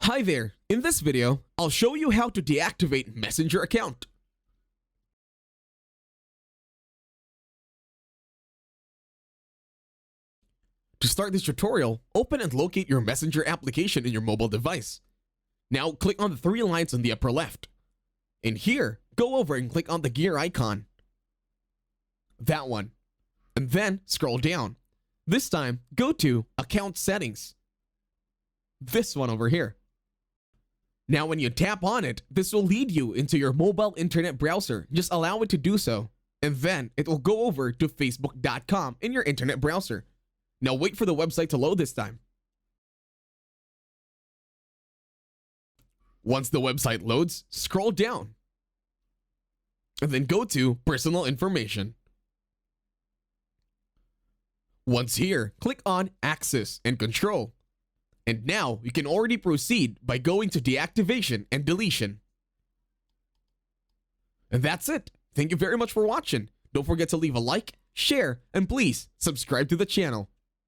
Hi there, in this video, I'll show you how to deactivate Messenger account. To start this tutorial, open and locate your Messenger application in your mobile device. Now click on the three lines on the upper left. In here, go over and click on the gear icon. That one. And then scroll down. This time, go to Account Settings. This one over here. Now when you tap on it, this will lead you into your mobile internet browser. Just allow it to do so. And then it will go over to facebook.com in your internet browser. Now wait for the website to load this time. Once the website loads, scroll down. And then go to Personal Information. Once here, click on Access and Control. And now you can already proceed by going to deactivation and deletion. And that's it. Thank you very much for watching. Don't forget to leave a like, share, and please subscribe to the channel.